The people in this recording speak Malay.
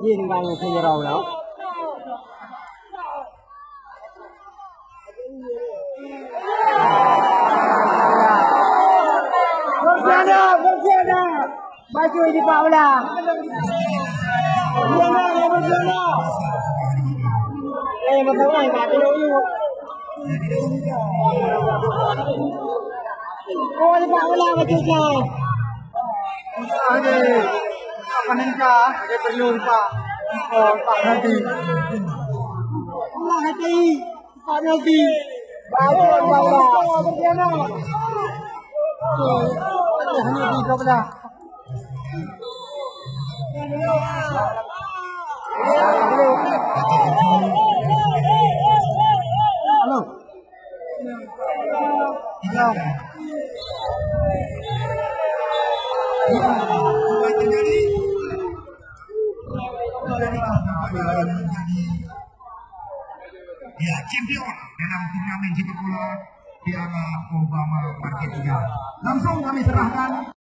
Nhìn bằng thì rồi đó. Berjana, baju di bawah. Berjana. Betul lah, mati dulu. Oh, di bawah bajunya. Ada. Paninka, ada perlu pak. Oh, Pak Hadi. Pak Hadi. Pak Hadi. Bawah. Berjana. Hanya di sebelah. Halo. Ya, champion dalam turnamen sepak bola Piala Obama Market 3. Langsung kami serahkan